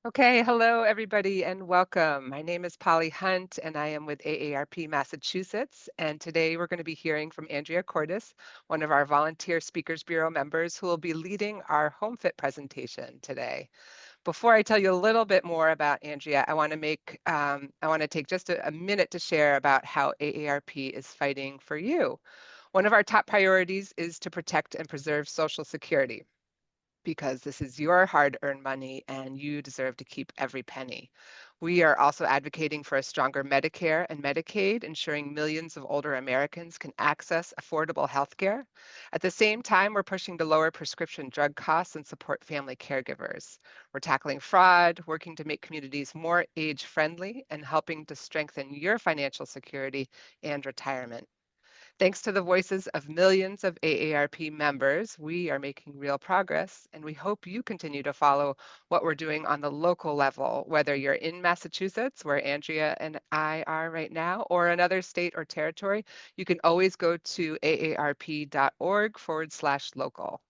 Okay, hello everybody and welcome. My name is Polly Hunt and I am with AARP Massachusetts. And today we're going to be hearing from Andrea Cordes, one of our Volunteer Speakers Bureau members who will be leading our Home Fit presentation today. Before I tell you a little bit more about Andrea, I want to take just a minute to share about how AARP is fighting for you. One of our top priorities is to protect and preserve Social Security, because this is your hard-earned money and you deserve to keep every penny. We are also advocating for a stronger Medicare and Medicaid, ensuring millions of older Americans can access affordable health care. At the same time, we're pushing to lower prescription drug costs and support family caregivers. We're tackling fraud, working to make communities more age-friendly, and helping to strengthen your financial security and retirement. Thanks to the voices of millions of AARP members, we are making real progress, and we hope you continue to follow what we're doing on the local level, whether you're in Massachusetts, where Andrea and I are right now, or another state or territory. You can always go to aarp.org/local.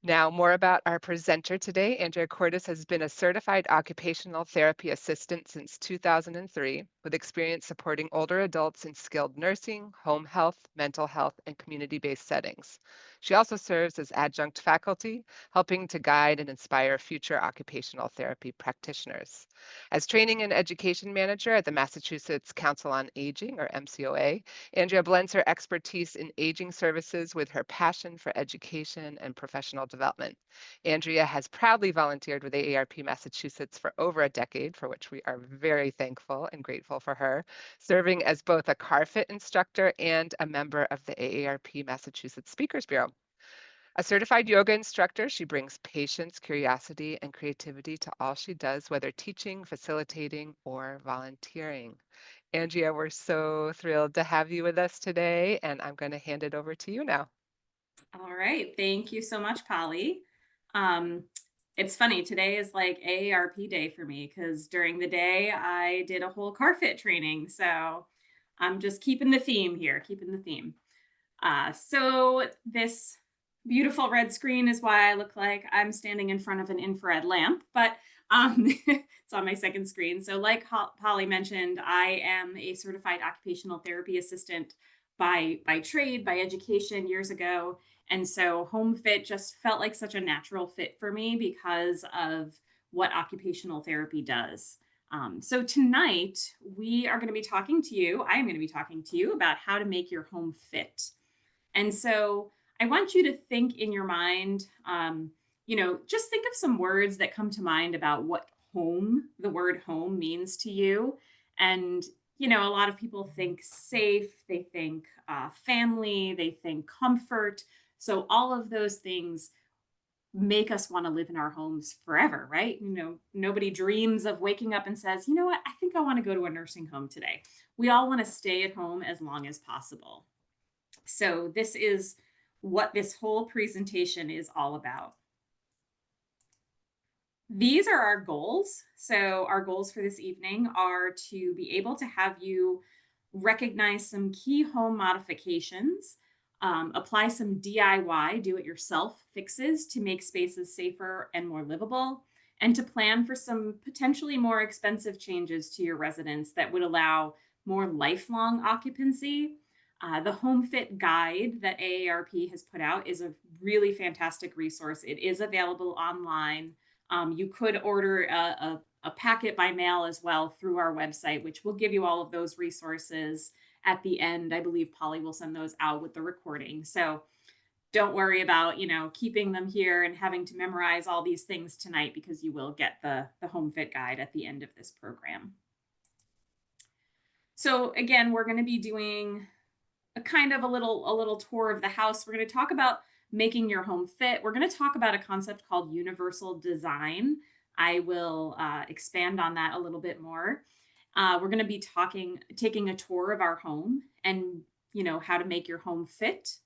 Now, more about our presenter today. Andrea Cordes has been a certified occupational therapy assistant since 2003, with experience supporting older adults in skilled nursing, home health, mental health, and community-based settings. She also serves as adjunct faculty, helping to guide and inspire future occupational therapy practitioners. As training and education manager at the Massachusetts Council on Aging, or MCOA, Andrea blends her expertise in aging services with her passion for education and professional development. Andrea has proudly volunteered with AARP Massachusetts for over a decade, for which we are very thankful and grateful for her, serving as both a CarFit instructor and a member of the AARP Massachusetts Speakers Bureau. A certified yoga instructor, she brings patience, curiosity, and creativity to all she does, whether teaching, facilitating, or volunteering. Andrea, we're so thrilled to have you with us today, and I'm going to hand it over to you now. All right. Thank you so much, Polly. Um, it's funny, today is like AARP day for me because during the day I did a whole car fit training. So I'm just keeping the theme here, keeping the theme. So this beautiful red screen is why I look like I'm standing in front of an infrared lamp, but it's on my second screen. So, like Polly mentioned, I am a certified occupational therapy assistant by trade, by education years ago, and so home fit just felt like such a natural fit for me because of what occupational therapy does. So tonight we are going to be talking to you. I am going to be talking to you about how to make your home fit. And so I want you to think in your mind, just think of some words that come to mind about what the word home means to you. And, a lot of people think safe, they think family, they think comfort. So all of those things make us want to live in our homes forever, right? Nobody dreams of waking up and says, you know what, I think I want to go to a nursing home today. We all want to stay at home as long as possible. So, this is what this whole presentation is all about. These are our goals. So, our goals for this evening are to be able to have you recognize some key home modifications, apply some DIY, do it yourself fixes to make spaces safer and more livable, and to plan for some potentially more expensive changes to your residence that would allow more lifelong occupancy. The Home Fit Guide that AARP has put out is a really fantastic resource. It is available online. You could order a packet by mail as well through our website, which will give you all of those resources at the end. I believe Polly will send those out with the recording. So don't worry about, keeping them here and having to memorize all these things tonight because you will get the Home Fit Guide at the end of this program. So again, we're going to be doing a kind of a little tour of the house. We're going to talk about making your home fit. We're going to talk about a concept called universal design. I will expand on that a little bit more. We're going to be taking a tour of our home and how to make your home fit.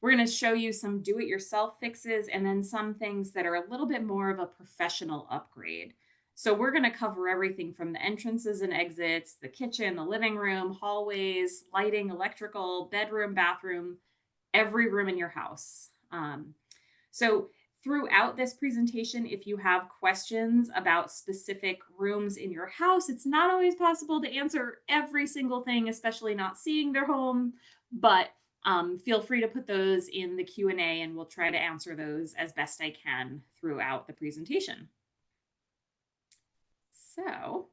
We're going to show you some do-it-yourself fixes and then some things that are a little bit more of a professional upgrade. So we're going to cover everything from the entrances and exits, the kitchen, the living room, hallways, lighting, electrical, bedroom, bathroom, every room in your house. So throughout this presentation, if you have questions about specific rooms in your house, it's not always possible to answer every single thing, especially not seeing their home, but feel free to put those in the Q&A and we'll try to answer those as best I can throughout the presentation. So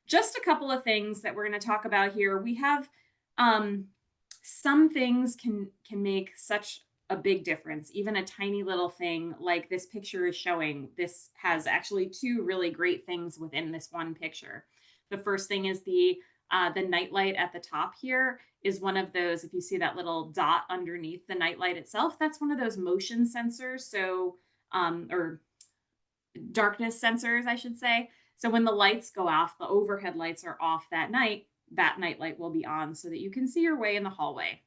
just a couple of things that we're going to talk about here. We have um, some things can make such a big difference. Even a tiny little thing like this picture is showing. This has actually two really great things within this one picture. The first thing is the nightlight at the top here is one of those. If you see that little dot underneath the nightlight itself, that's one of those motion sensors. So or darkness sensors, I should say. So when the lights go off, the overhead lights are off that night, that night light will be on so that you can see your way in the hallway.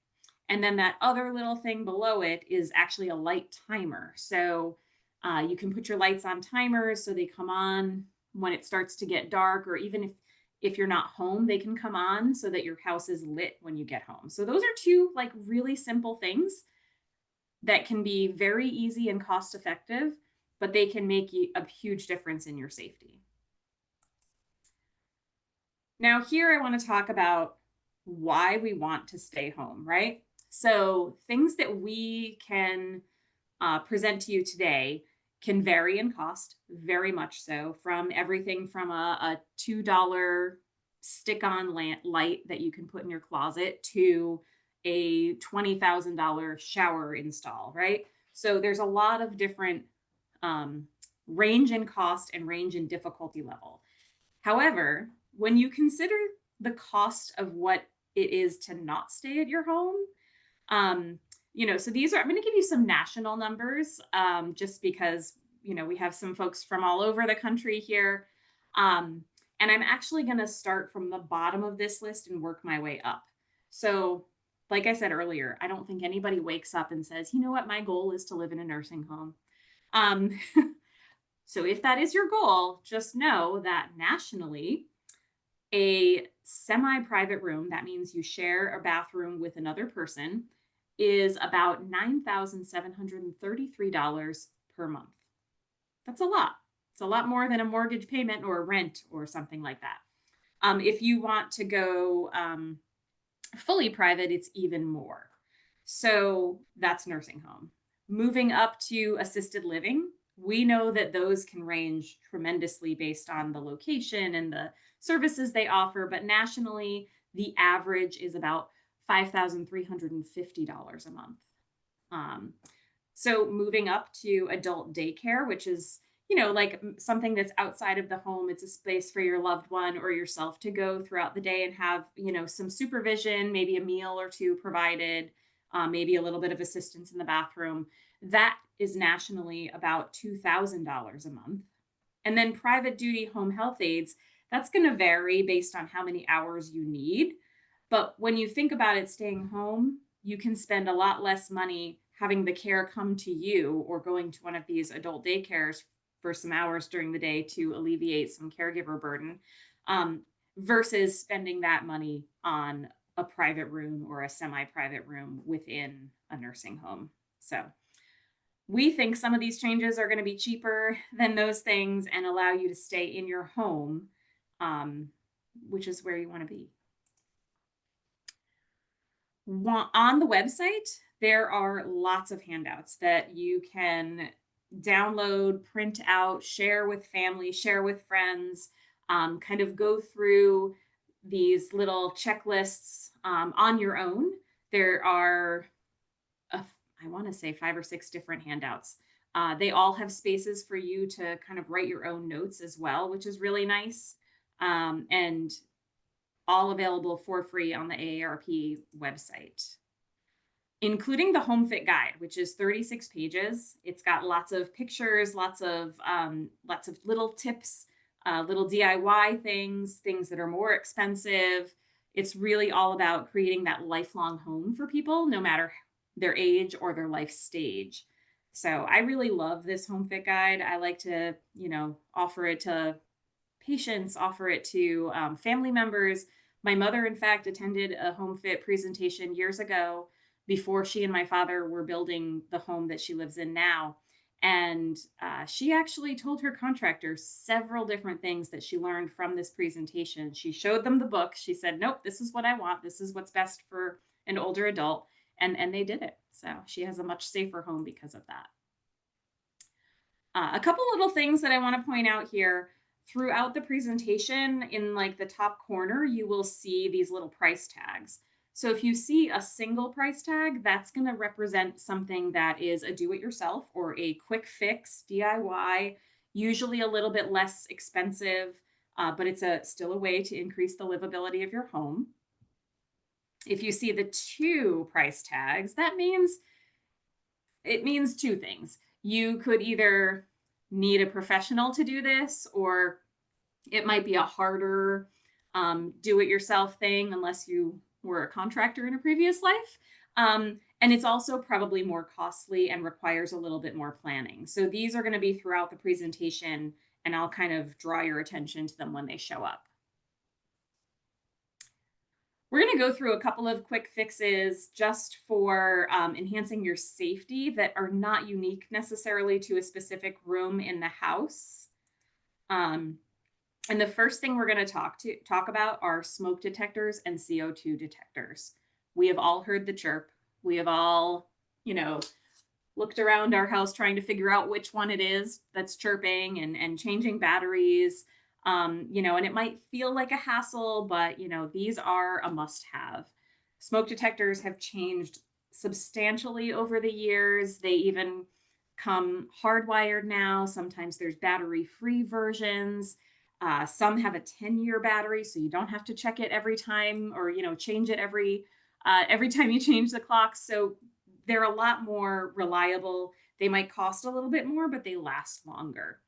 And then that other little thing below it is actually a light timer. So you can put your lights on timers so they come on when it starts to get dark, or even if you're not home, they can come on so that your house is lit when you get home. So those are two like really simple things that can be very easy and cost effective, but they can make a huge difference in your safety. Now, here I want to talk about why we want to stay home, right? So, things that we can present to you today can vary in cost, very much so, from everything from a $2 stick on light that you can put in your closet to a $20,000 shower install, right? So, there's a lot of different um, range in cost and range in difficulty level. However, when you consider the cost of what it is to not stay at your home, um, so these are, I'm going to give you some national numbers just because, we have some folks from all over the country here. Um, and I'm actually going to start from the bottom of this list and work my way up. So, like I said earlier, I don't think anybody wakes up and says, you know what, my goal is to live in a nursing home. Um, so if that is your goal, just know that nationally, a semi private room, that means you share a bathroom with another person, is about $9,733 per month. That's a lot. It's a lot more than a mortgage payment or a rent or something like that. If you want to go fully private, it's even more. So that's nursing home. Moving up to assisted living, we know that those can range tremendously based on the location and the services they offer, but nationally, the average is about $5,350 a month. Um, so moving up to adult daycare, which is, like something that's outside of the home, it's a space for your loved one or yourself to go throughout the day and have, some supervision, maybe a meal or two provided, maybe a little bit of assistance in the bathroom. That is nationally about $2,000 a month. And then private duty home health aides, that's going to vary based on how many hours you need. But when you think about it, staying home, you can spend a lot less money having the care come to you or going to one of these adult daycares for some hours during the day to alleviate some caregiver burden um, versus spending that money on a private room or a semi private room within a nursing home. So, we think some of these changes are going to be cheaper than those things and allow you to stay in your home, um, which is where you want to be. On the website, there are lots of handouts that you can download, print out, share with family, share with friends, kind of go through these little checklists on your own. There are I want to say 5 or 6 different handouts. They all have spaces for you to kind of write your own notes as well, which is really nice. And all available for free on the AARP website, including the Home Fit Guide, which is 36 pages. It's got lots of pictures, lots of little tips, little DIY things that are more expensive. It's really all about creating that lifelong home for people, no matter their age or their life stage. So I really love this Home Fit Guide. I like to, offer it to patients, offer it to family members. My mother, in fact, attended a Home Fit presentation years ago before she and my father were building the home that she lives in now. And she actually told her contractor several different things that she learned from this presentation. She showed them the book. She said, "Nope, this is what I want. This is what's best for an older adult." And they did it. So she has a much safer home because of that. A couple little things that I want to point out here throughout the presentation in like the top corner, you will see these little price tags. So if you see a single price tag, that's going to represent something that is a do it yourself or a quick fix DIY, usually a little bit less expensive, but it's still a way to increase the livability of your home. If you see the two price tags, that means it means two things. You could either need a professional to do this, or it might be a harder do it yourself thing unless you were a contractor in a previous life. And it's also probably more costly and requires a little bit more planning. So these are going to be throughout the presentation, and I'll kind of draw your attention to them when they show up. We're going to go through a couple of quick fixes just for enhancing your safety that are not unique necessarily to a specific room in the house. And the first thing we're going to talk about are smoke detectors and CO2 detectors. We have all heard the chirp. We have all, looked around our house trying to figure out which one it is that's chirping and changing batteries. And it might feel like a hassle, but these are a must have. Smoke detectors have changed substantially over the years. They even come hardwired now. Sometimes there's battery free versions. Some have a 10-year battery, so you don't have to check it every time or change it every time you change the clock. So they're a lot more reliable. They might cost a little bit more, but they last longer.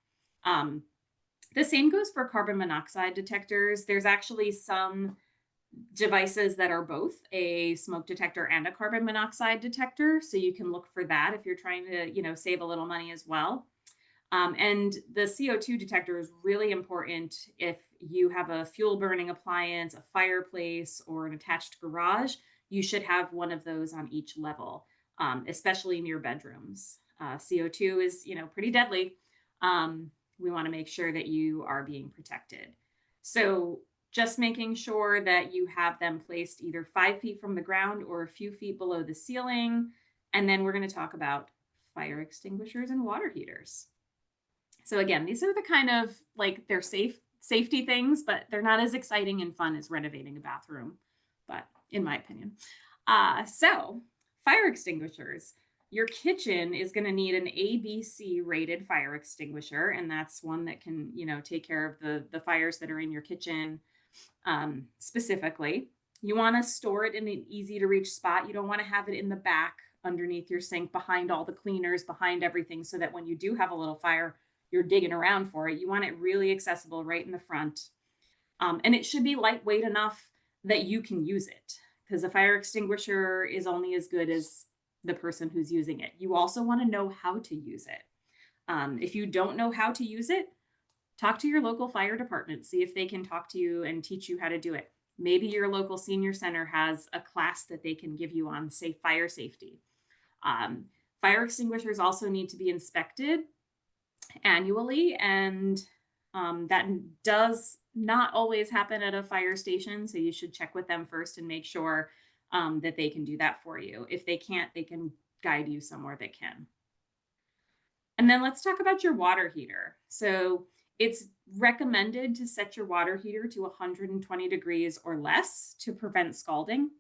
The same goes for carbon monoxide detectors. There's actually some devices that are both a smoke detector and a carbon monoxide detector. So you can look for that if you're trying to, save a little money as well. And the CO2 detector is really important if you have a fuel burning appliance, a fireplace, or an attached garage. You should have one of those on each level, especially in your bedrooms. CO2 is, pretty deadly. We want to make sure that you are being protected. So just making sure that you have them placed either 5 feet from the ground or a few feet below the ceiling. And then we're going to talk about fire extinguishers and water heaters. So again, these are the kind of like they're safety things, but they're not as exciting and fun as renovating a bathroom, but in my opinion. So fire extinguishers. Your kitchen is going to need an ABC rated fire extinguisher, and that's one that can, take care of the fires that are in your kitchen specifically. You want to store it in an easy to reach spot. You don't want to have it in the back underneath your sink, behind all the cleaners, behind everything, so that when you do have a little fire, you're digging around for it. You want it really accessible right in the front. And it should be lightweight enough that you can use it, because a fire extinguisher is only as good as the person who's using it. You also want to know how to use it. If you don't know how to use it, talk to your local fire department, see if they can talk to you and teach you how to do it. Maybe your local senior center has a class that they can give you on fire safety. Fire extinguishers also need to be inspected annually, and that does not always happen at a fire station. So you should check with them first and make sure that they can do that for you. If they can't, they can guide you somewhere that can. And then let's talk about your water heater. So it's recommended to set your water heater to 120 degrees or less to prevent scalding.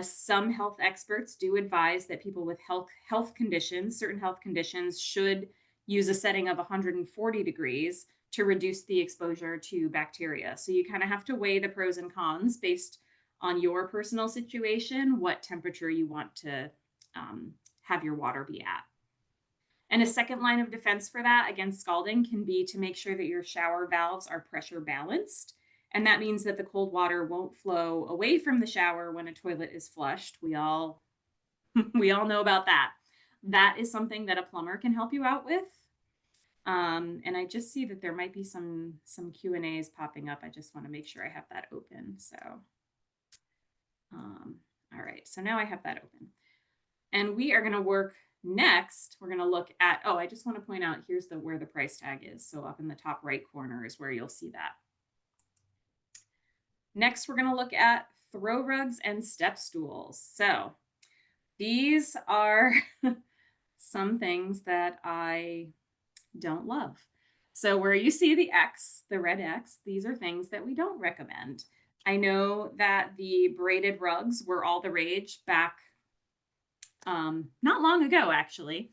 Some health experts do advise that people with health conditions, certain health conditions, should use a setting of 140 degrees to reduce the exposure to bacteria. So you kind of have to weigh the pros and cons based on your personal situation, what temperature you want to have your water be at. And a second line of defense for that against scalding can be to make sure that your shower valves are pressure balanced. And that means that the cold water won't flow away from the shower when a toilet is flushed. We all know about that. That is something that a plumber can help you out with. And I just see that there might be some Q&As popping up. I just want to make sure I have that open. So, all right. So now I have that open. And we are going to work Next, we're going to look at, oh, I just want to point out here's the where the price tag is. So up in the top right corner is where you'll see that. Next, we're going to look at throw rugs and step stools. So these are some things that I don't love. So where you see the X, the red X, these are things that we don't recommend. I know that the braided rugs were all the rage back not long ago, actually.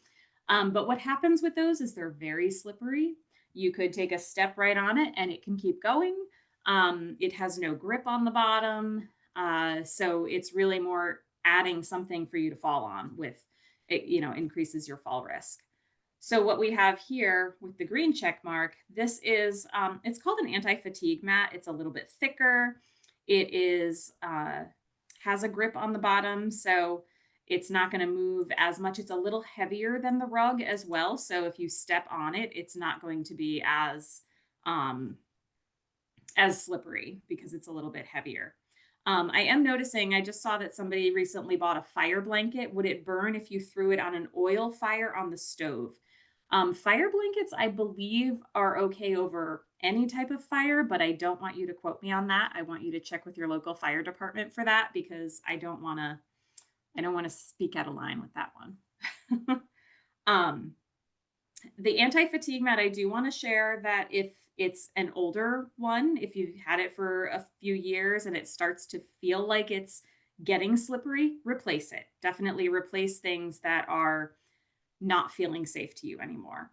But what happens with those is they're very slippery. You could take a step right on it and it can keep going. It has no grip on the bottom. So it's really more adding something for you to fall on with it, increases your fall risk. So what we have here with the green check mark, this is, it's called an anti-fatigue mat. It's a little bit thicker. It is, has a grip on the bottom. So it's not going to move as much. It's a little heavier than the rug as well. So if you step on it, it's not going to be um, as slippery because it's a little bit heavier. I am noticing, I just saw that somebody recently bought a fire blanket. Would it burn if you threw it on an oil fire on the stove? Fire blankets, I believe, are okay over any type of fire, but I don't want you to quote me on that. I want you to check with your local fire department for that because I don't want to speak out of line with that one. um, the anti-fatigue mat, I do want to share that if it's an older one, if you've had it for a few years and it starts to feel like it's getting slippery, replace it. Definitely replace things that are not feeling safe to you anymore.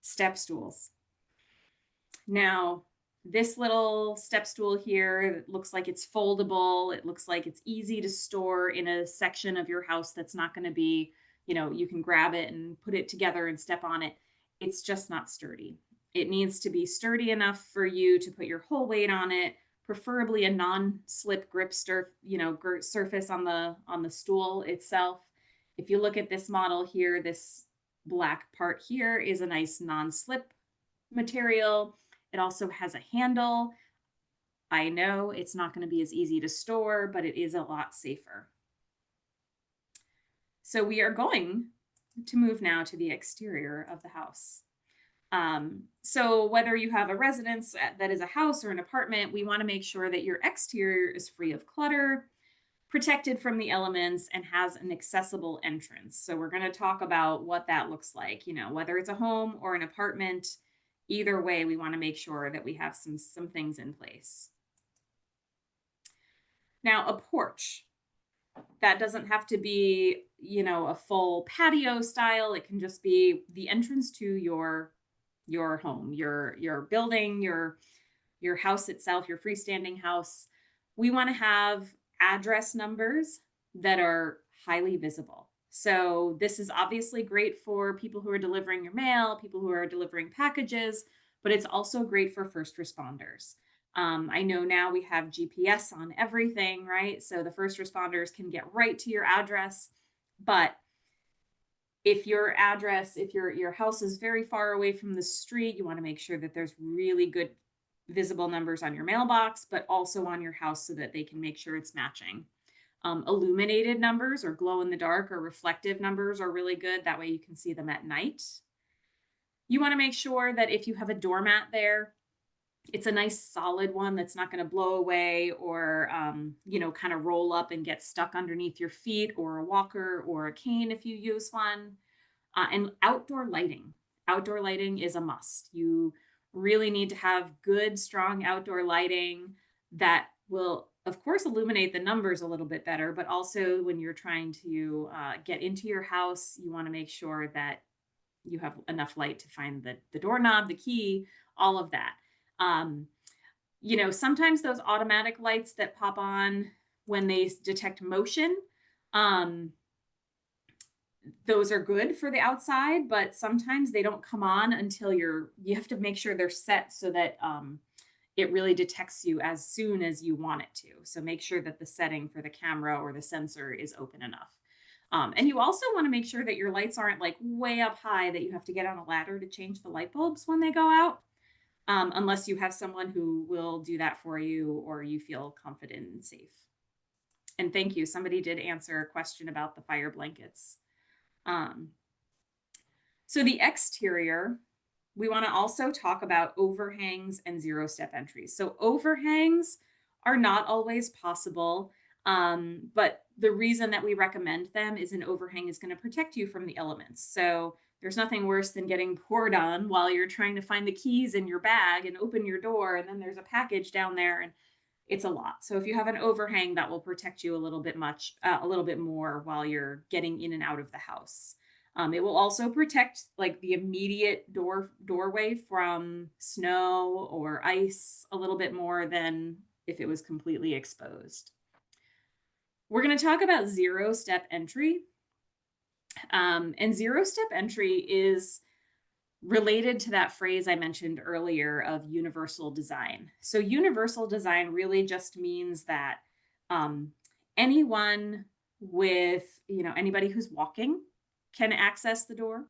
Step stools. Now, this little step stool here looks like it's foldable. It looks like it's easy to store in a section of your house that's not going to be, you can grab it and put it together and step on it. It's just not sturdy. It needs to be sturdy enough for you to put your whole weight on it, preferably a non-slip grip surface on the stool itself. If you look at this model here, this black part here is a nice non-slip material. It also has a handle. I know it's not going to be as easy to store, but it is a lot safer. So we are going to move now to the exterior of the house. So whether you have a residence that is a house or an apartment, we want to make sure that your exterior is free of clutter, protected from the elements, and has an accessible entrance. So we're going to talk about what that looks like, whether it's a home or an apartment. Either way, we want to make sure that we have some things in place. Now, a porch. That doesn't have to be, a full patio style. It can just be the entrance to your home, your building, your house itself, your freestanding house. We want to have address numbers that are highly visible. So this is obviously great for people who are delivering your mail, people who are delivering packages, but it's also great for first responders. I know now we have GPS on everything, right? So the first responders can get right to your address. But if your house is very far away from the street, you want to make sure that there's really good visible numbers on your mailbox, but also on your house so that they can make sure it's matching. Illuminated numbers or glow in the dark or reflective numbers are really good. That way you can see them at night. You want to make sure that if you have a doormat there, it's a nice solid one that's not going to blow away or, kind of roll up and get stuck underneath your feet, or a walker or a cane if you use one. And outdoor lighting. Outdoor lighting is a must. You really need to have good, strong outdoor lighting that will, of course, illuminate the numbers a little bit better, but also when you're trying to get into your house, you want to make sure that you have enough light to find the doorknob, the key, all of that. Sometimes those automatic lights that pop on when they detect motion, those are good for the outside, but sometimes they don't come on until you have to make sure they're set so that it really detects you as soon as you want it to. So make sure that the setting for the camera or the sensor is open enough. And you also want to make sure that your lights aren't like way up high that you have to get on a ladder to change the light bulbs when they go out, unless you have someone who will do that for you or you feel confident and safe. And thank you. Somebody did answer a question about the fire blankets. Um, so the exterior, we want to also talk about overhangs and zero step entries. So overhangs are not always possible, but the reason that we recommend them is an overhang is going to protect you from the elements. So there's nothing worse than getting poured on while you're trying to find the keys in your bag and open your door, and then there's a package down there, and it's a lot. So if you have an overhang, that will protect you a little bit more while you're getting in and out of the house. It will also protect like the immediate doorway from snow or ice a little bit more than if it was completely exposed. We're going to talk about zero step entry. And zero step entry is related to that phrase I mentioned earlier of universal design. So, universal design really just means that um, anyone anybody who's walking can access the door.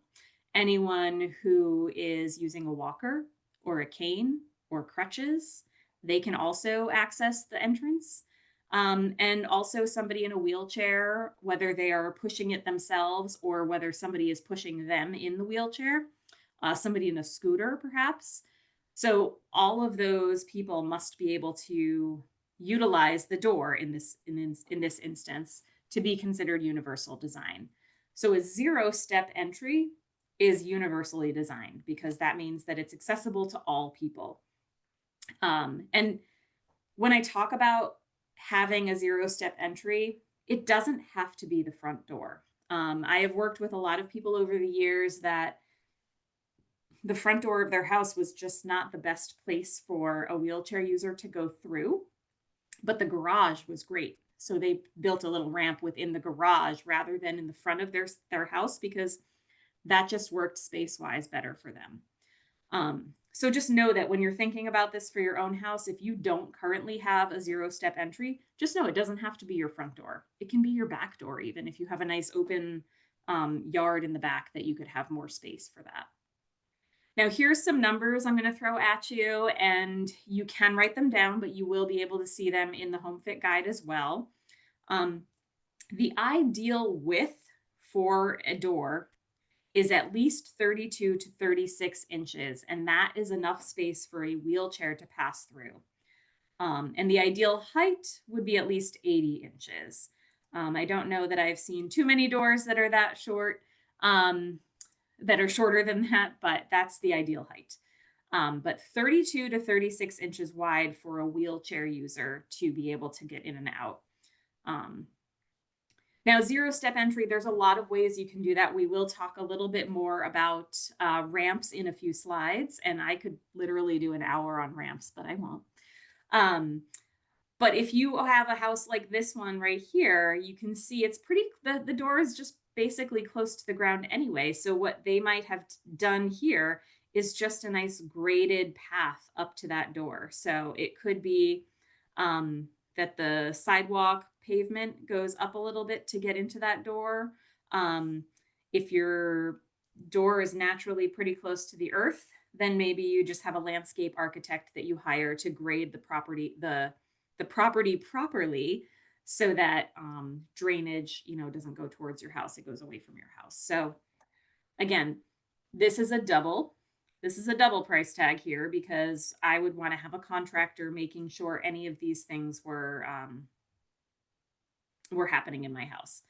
Anyone who is using a walker or a cane or crutches, they can also access the entrance. And also, somebody in a wheelchair, whether they are pushing it themselves or whether somebody is pushing them in the wheelchair, somebody in a scooter, perhaps. So all of those people must be able to utilize the door in this instance to be considered universal design. So a zero step entry is universally designed because that means that it's accessible to all people. And when I talk about having a zero step entry, it doesn't have to be the front door. I have worked with a lot of people over the years that the front door of their house was just not the best place for a wheelchair user to go through, but the garage was great. So they built a little ramp within the garage rather than in the front of their house because that just worked space wise better for them. So just know that when you're thinking about this for your own house, if you don't currently have a zero step entry, just know it doesn't have to be your front door. It can be your back door, even if you have a nice open yard in the back that you could have more space for that. Now, here's some numbers I'm going to throw at you, and you can write them down, but you will be able to see them in the Home Fit Guide as well. Um, the ideal width for a door is at least 32 to 36 inches, and that is enough space for a wheelchair to pass through. And the ideal height would be at least 80 inches. I don't know that I've seen too many doors that are that short. That are shorter than that, but that's the ideal height. But 32 to 36 inches wide for a wheelchair user to be able to get in and out. Now, zero step entry, there's a lot of ways you can do that. We will talk a little bit more about ramps in a few slides, and I could literally do an hour on ramps, but I won't. But if you have a house like this one right here, you can see it's the door is just basically close to the ground anyway. So what they might have done here is just a nice graded path up to that door. So it could be that the sidewalk pavement goes up a little bit to get into that door. If your door is naturally pretty close to the earth, then maybe you just have a landscape architect that you hire to grade the property properly so that drainage, doesn't go towards your house. It goes away from your house. So again, this is a double. This is a double price tag here because I would want to have a contractor making sure any of these things were happening in my house.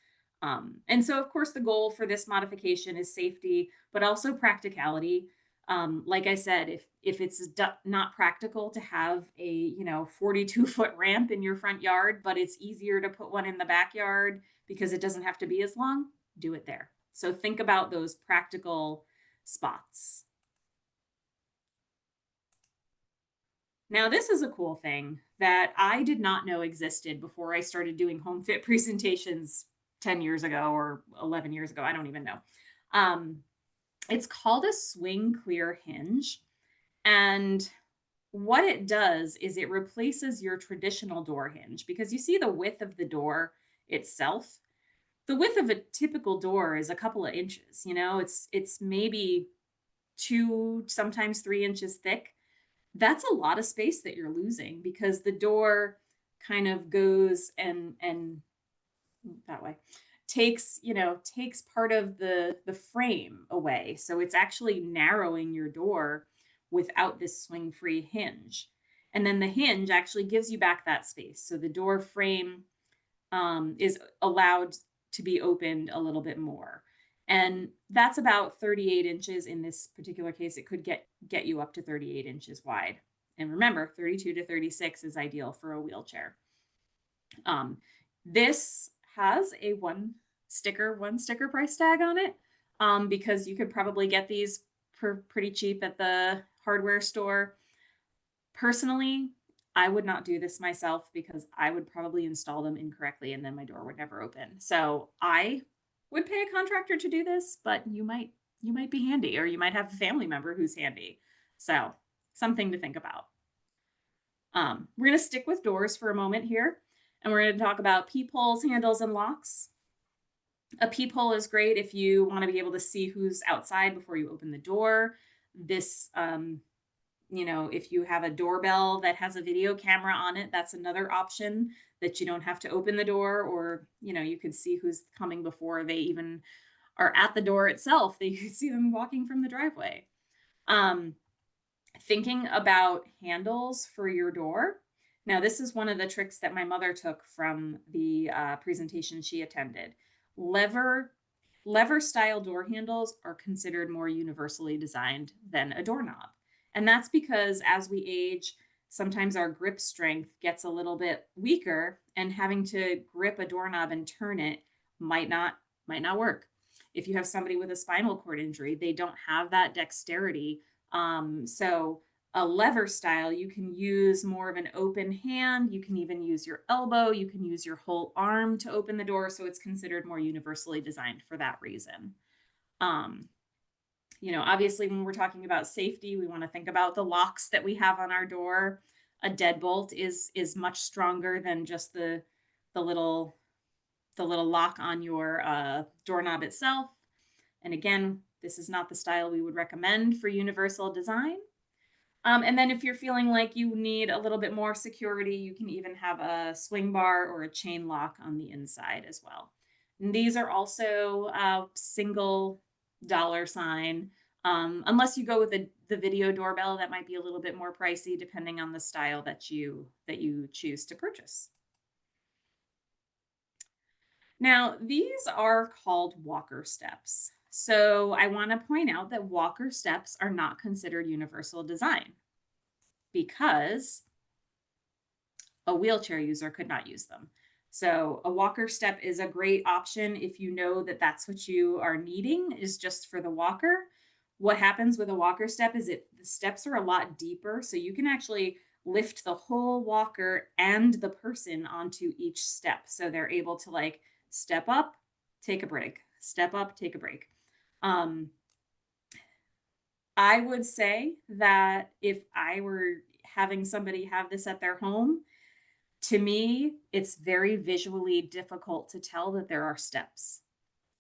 And so, of course, the goal for this modification is safety, but also practicality. Like I said, if it's not practical to have a 42-foot ramp in your front yard, but it's easier to put one in the backyard because it doesn't have to be as long, do it there. So think about those practical spots. Now, this is a cool thing that I did not know existed before I started doing home fit presentations 10 years ago or 11 years ago. I don't even know. It's called a swing clear hinge. And what it does is it replaces your traditional door hinge because you see the width of the door itself. The width of a typical door is a couple of inches, it's maybe 2, sometimes 3 inches thick. That's a lot of space that you're losing because the door kind of goes and that way. takes part of the frame away. So it's actually narrowing your door without this swing free hinge. And then the hinge actually gives you back that space. So the door frame is allowed to be opened a little bit more. And that's about 38 inches in this particular case. It could get you up to 38 inches wide. And remember, 32 to 36 is ideal for a wheelchair. This has a one sticker price tag on it, because you could probably get these for pretty cheap at the hardware store. Personally, I would not do this myself because I would probably install them incorrectly and then my door would never open. So I would pay a contractor to do this, but you might be handy, or you might have a family member who's handy. So something to think about. We're going to stick with doors for a moment here, and we're going to talk about peepholes, handles, and locks. A peephole is great if you want to be able to see who's outside before you open the door. This, if you have a doorbell that has a video camera on it, that's another option that you don't have to open the door, or, you could see who's coming before they even are at the door itself. They you see them walking from the driveway. Um, Thinking about handles for your door. Now, this is one of the tricks that my mother took from the presentation she attended. Lever lever style door handles are considered more universally designed than a doorknob. And that's because as we age, sometimes our grip strength gets a little bit weaker, and having to grip a doorknob and turn it might not work. If you have somebody with a spinal cord injury, they don't have that dexterity. So a lever style, you can use more of an open hand. You can even use your elbow. You can use your whole arm to open the door. So it's considered more universally designed for that reason. Um, Obviously, when we're talking about safety, we want to think about the locks that we have on our door. A deadbolt is much stronger than just the little the little lock on your doorknob itself. And again, this is not the style we would recommend for universal design. And then if you're feeling like you need a little bit more security, you can even have a swing bar or a chain lock on the inside as well. And these are also single dollar sign. Unless you go with the video doorbell, that might be a little bit more pricey depending on the style that you choose to purchase. Now, these are called walker steps. So I want to point out that walker steps are not considered universal design because a wheelchair user could not use them. So a walker step is a great option if you know that that's what you are needing, is just for the walker. What happens with a walker step is the steps are a lot deeper, so you can actually lift the whole walker and the person onto each step. So they're able to like step up, take a break, step up, take a break. I would say that if I were having somebody have this at their home, to me, it's very visually difficult to tell that there are steps,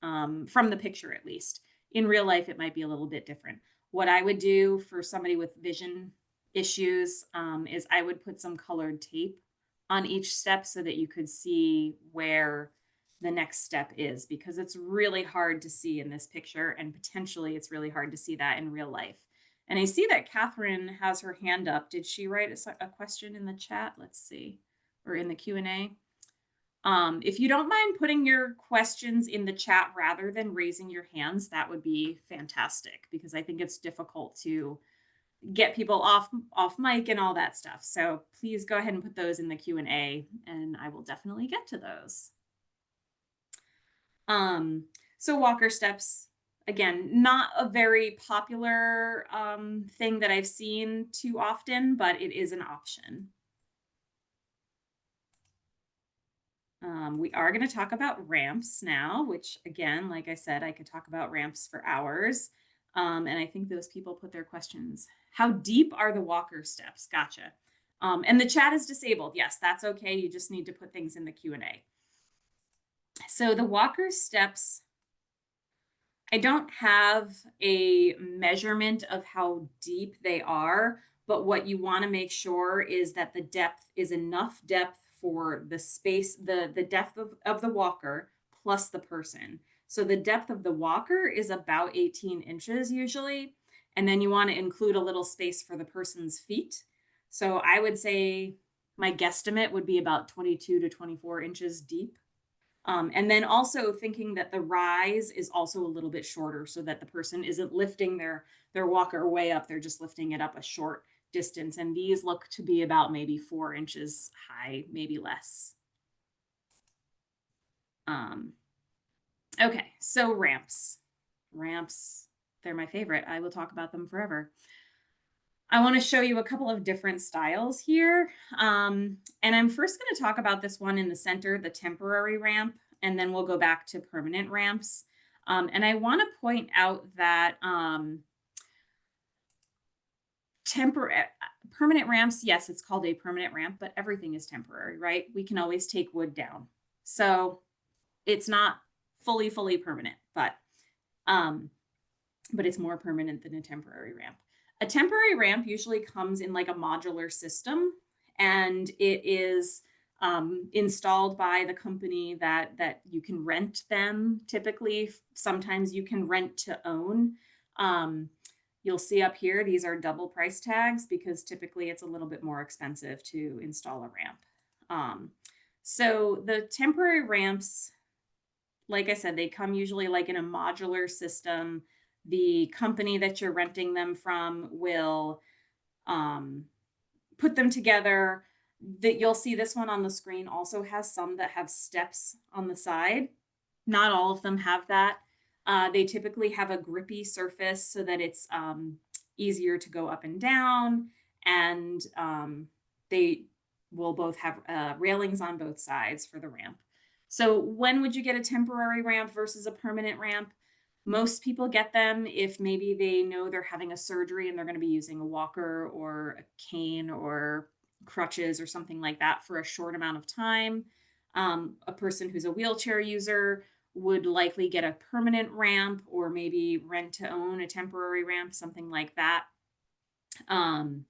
from the picture at least. In real life, it might be a little bit different. What I would do for somebody with vision issues, is I would put some colored tape on each step so that you could see where the next step is, because it's really hard to see in this picture, and potentially it's really hard to see that in real life. And I see that Catherine has her hand up. Did she write a question in the chat? Let's see, or in the Q&A. If you don't mind putting your questions in the chat rather than raising your hands, that would be fantastic, because I think it's difficult to get people off mic and all that stuff. So please go ahead and put those in the Q&A, and I will definitely get to those. So walker steps, again, not a very popular thing that I've seen too often, but it is an option. We are going to talk about ramps now, which again, like I said, I could talk about ramps for hours. And I think those people put their questions. How deep are the walker steps? Gotcha. And the chat is disabled. Yes, that's okay. You just need to put things in the Q&A. So the walker steps, I don't have a measurement of how deep they are, but what you want to make sure is that the depth is enough depth for the space, the depth of the walker, plus the person. So the depth of the walker is about 18 inches usually. And then you want to include a little space for the person's feet. So I would say my guesstimate would be about 22 to 24 inches deep. And then also thinking that the rise is also a little bit shorter so that the person isn't lifting their walker way up, they're just lifting it up a short distance. And these look to be about maybe 4 inches high, maybe less. Um, okay, so ramps. Ramps, they're my favorite. I will talk about them forever. I want to show you a couple of different styles here. And I'm first going to talk about this one in the center, the temporary ramp, and then we'll go back to permanent ramps. And I want to point out that temporary permanent ramps, yes, it's called a permanent ramp, but everything is temporary, right? We can always take wood down. So it's not fully permanent, um, but it's more permanent than a temporary ramp. A temporary ramp usually comes in like a modular system, and it is installed by the company that you can rent them. Typically, sometimes you can rent to own. Um, you'll see up here these are double price tags because typically it's a little bit more expensive to install a ramp. So the temporary ramps, like I said, they come usually like in a modular system. The company that you're renting them from will um, put them together. That you'll see this one on the screen also has some that have steps on the side. Not all of them have that. They typically have a grippy surface so that it's easier to go up and down, and they will both have railings on both sides for the ramp. So when would you get a temporary ramp versus a permanent ramp? Most people get them if maybe they know they're having a surgery and they're going to be using a walker or a cane or crutches or something like that for a short amount of time. A person who's a wheelchair user would likely get a permanent ramp or maybe rent to own a temporary ramp, something like that. Um,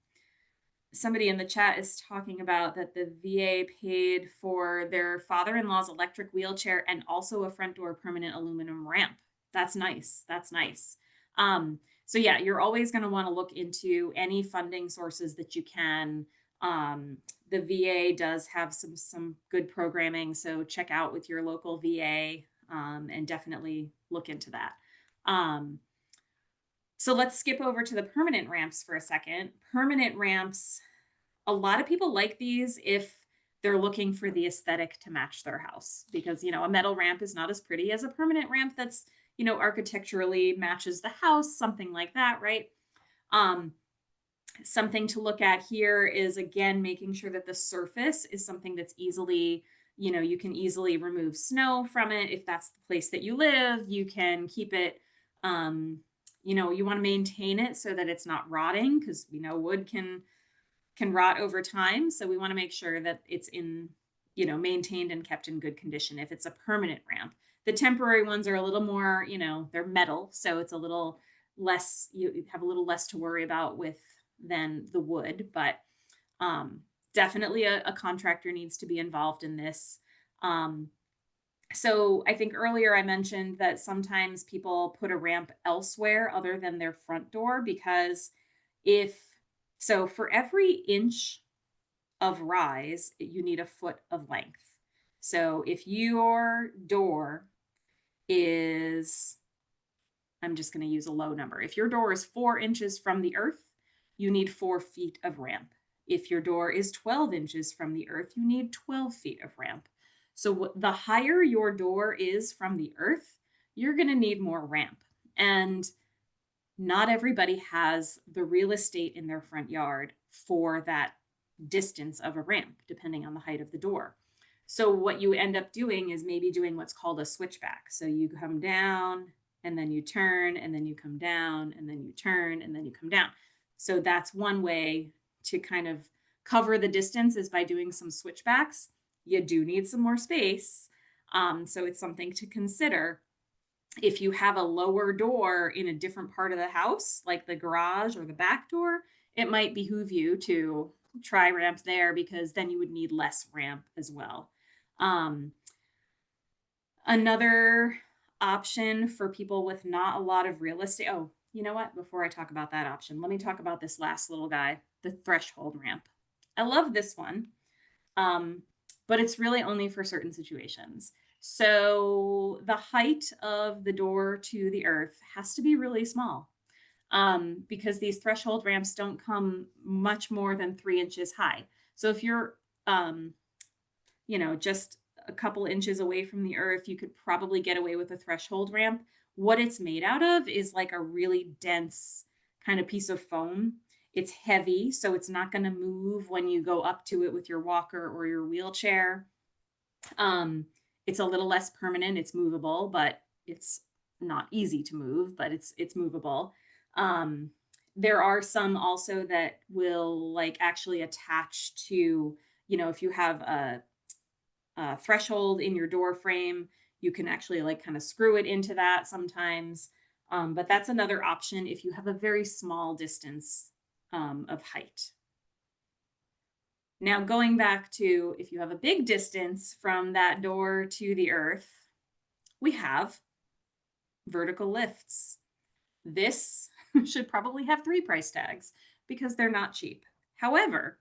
Somebody in the chat is talking about that the VA paid for their father-in-law's electric wheelchair and also a front door permanent aluminum ramp. That's nice. That's nice. So yeah, you're always going to want to look into any funding sources that you can. The VA does have some good programming, so check out with your local VA and definitely look into that. So let's skip over to the permanent ramps for a second. Permanent ramps, a lot of people like these if they're looking for the aesthetic to match their house because, a metal ramp is not as pretty as a permanent ramp that's, architecturally matches the house, something like that, right? Um, Something to look at here is again making sure that the surface is something that's easily, you can easily remove snow from it. If that's the place that you live, you can keep it, you want to maintain it so that it's not rotting because wood can rot over time. So we want to make sure that it's maintained and kept in good condition if it's a permanent ramp. The temporary ones are a little more, they're metal. So it's a little less, you have a little less to worry about with than the wood, but definitely a contractor needs to be involved in this. So I think earlier I mentioned that sometimes people put a ramp elsewhere other than their front door because if so for every inch of rise, you need a foot of length. So if your door is, I'm just going to use a low number. If your door is 4 inches from the earth, you need 4 feet of ramp. If your door is 12 inches from the earth, you need 12 feet of ramp. So the higher your door is from the earth, you're going to need more ramp. And not everybody has the real estate in their front yard for that distance of a ramp, depending on the height of the door. So what you end up doing is maybe doing what's called a switchback. So you come down and then you turn and then you come down and then you turn and then you come down. So that's one way to kind of cover the distance is by doing some switchbacks. You do need some more space. So it's something to consider. If you have a lower door in a different part of the house, like the garage or the back door, it might behoove you to try ramp there because then you would need less ramp as well. Um, Another option for people with not a lot of real estate. Oh, you know what? Before I talk about that option, let me talk about this last little guy, the threshold ramp. I love this one, um, but it's really only for certain situations. So the height of the door to the earth has to be really small, because these threshold ramps don't come much more than 3 inches high. So if you're, um, just a couple inches away from the earth, you could probably get away with a threshold ramp. What it's made out of is like a really dense kind of piece of foam. It's heavy, so it's not going to move when you go up to it with your walker or your wheelchair. Um, it's a little less permanent. It's movable, but it's not easy to move, but it's movable. Um, there are some also that will like actually attach to, if you have a threshold in your door frame, you can actually like kind of screw it into that sometimes. But that's another option if you have a very small distance of height. Now, going back to if you have a big distance from that door to the earth, we have vertical lifts. This should probably have three price tags because they're not cheap. However,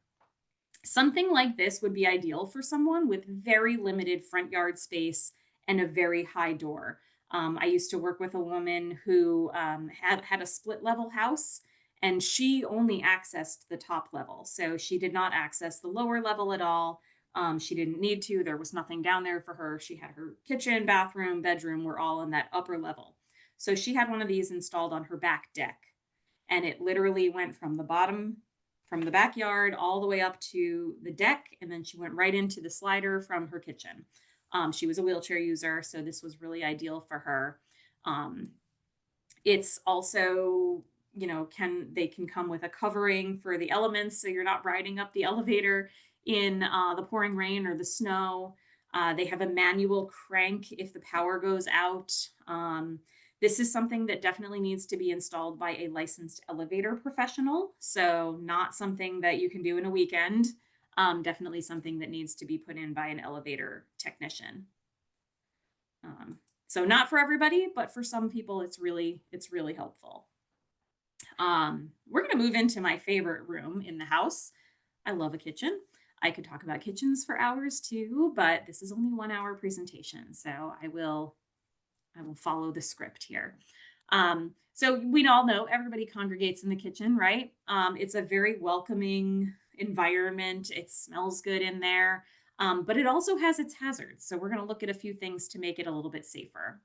something like this would be ideal for someone with very limited front yard space and a very high door. I used to work with a woman who had a split level house, and she only accessed the top level. So she did not access the lower level at all. She didn't need to. There was nothing down there for her. She had her kitchen, bathroom, bedroom were all in that upper level. So she had one of these installed on her back deck, and it literally went from the bottom, from the backyard all the way up to the deck, and then she went right into the slider from her kitchen. She was a wheelchair user, so this was really ideal for her. um, it's also, they can come with a covering for the elements, so you're not riding up the elevator in the pouring rain or the snow. They have a manual crank if the power goes out. This is something that definitely needs to be installed by a licensed elevator professional, so not something that you can do in a weekend. Definitely something that needs to be put in by an elevator technician. Um, so not for everybody, but for some people, it's really helpful. We're going to move into my favorite room in the house. I love a kitchen. I could talk about kitchens for hours too, but this is only 1 hour presentation, so I will follow the script here. So we all know everybody congregates in the kitchen, right? It's a very welcoming environment. It smells good in there, but it also has its hazards. So we're going to look at a few things to make it a little bit safer.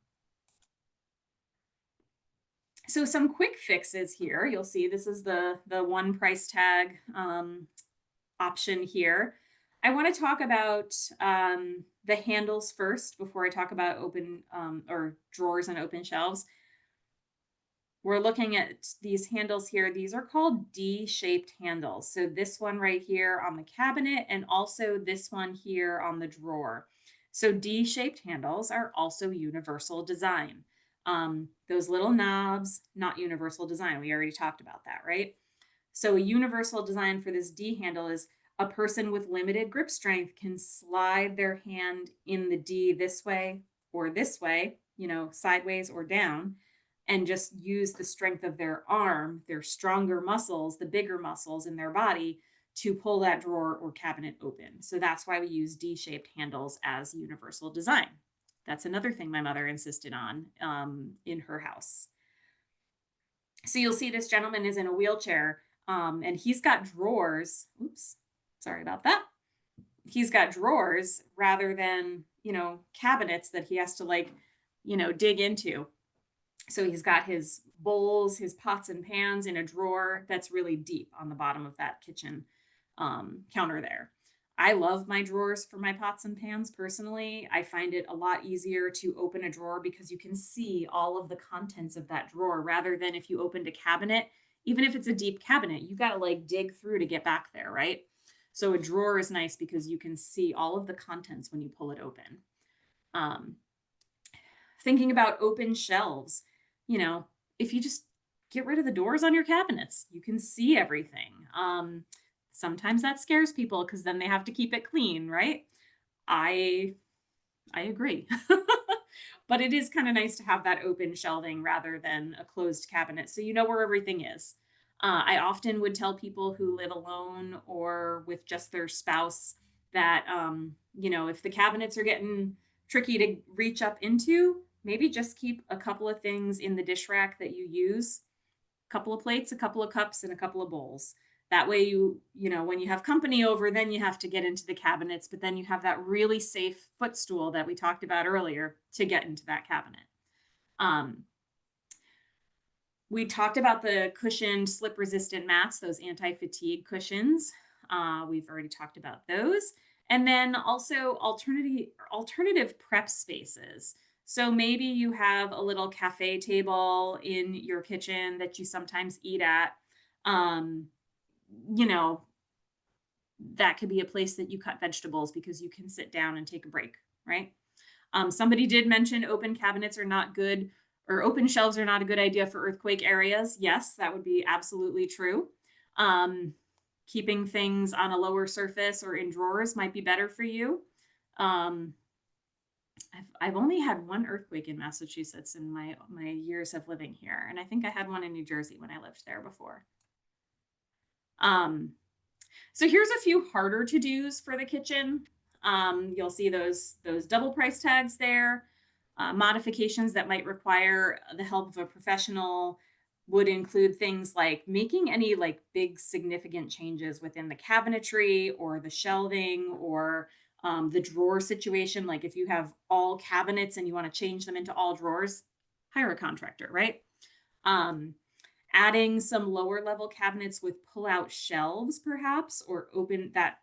So some quick fixes here. You'll see this is the one price tag option here. I want to talk about the handles first before I talk about open or drawers and open shelves. We're looking at these handles here. These are called D-shaped handles. So this one right here on the cabinet and also this one here on the drawer. So D-shaped handles are also universal design. Those little knobs, not universal design. We already talked about that, right? So a universal design for this D handle is a person with limited grip strength can slide their hand in the D this way or this way, sideways or down, and just use the strength of their arm, their stronger muscles, the bigger muscles in their body to pull that drawer or cabinet open. So that's why we use D-shaped handles as universal design. That's another thing my mother insisted on in her house. So you'll see this gentleman is in a wheelchair, and he's got drawers. Oops, sorry about that. He's got drawers rather than, cabinets that he has to like, dig into. So he's got his bowls, his pots and pans in a drawer that's really deep on the bottom of that kitchen counter there. I love my drawers for my pots and pans personally. I find it a lot easier to open a drawer because you can see all of the contents of that drawer rather than if you opened a cabinet, even if it's a deep cabinet, you got to like dig through to get back there, right? So a drawer is nice because you can see all of the contents when you pull it open. Um, Thinking about open shelves, if you just get rid of the doors on your cabinets, you can see everything. Sometimes that scares people because then they have to keep it clean, right? I I agree. But it is kind of nice to have that open shelving rather than a closed cabinet, so you know where everything is. I often would tell people who live alone or with just their spouse that, if the cabinets are getting tricky to reach up into, maybe just keep a couple of things in the dish rack that you use, a couple of plates, a couple of cups, and a couple of bowls. That way, when you have company over, then you have to get into the cabinets, but then you have that really safe footstool that we talked about earlier to get into that cabinet. Um, we talked about the cushioned slip resistant mats, those anti fatigue cushions. We've already talked about those. And then also alternative prep spaces. So maybe you have a little cafe table in your kitchen that you sometimes eat at. Um, you know, that could be a place that you cut vegetables because you can sit down and take a break, right? Somebody did mention open cabinets are not good, or open shelves are not a good idea for earthquake areas. Yes, that would be absolutely true. Um, Keeping things on a lower surface or in drawers might be better for you. Um, I've only had one earthquake in Massachusetts in my years of living here, and I think I had one in New Jersey when I lived there before. Um, So here's a few harder to dos for the kitchen. You'll see those double price tags there. Modifications that might require the help of a professional would include things like making any like big significant changes within the cabinetry or the shelving or the drawer situation. Like if you have all cabinets and you want to change them into all drawers, hire a contractor, right? Um, Adding some lower level cabinets with pull out shelves perhaps, or open that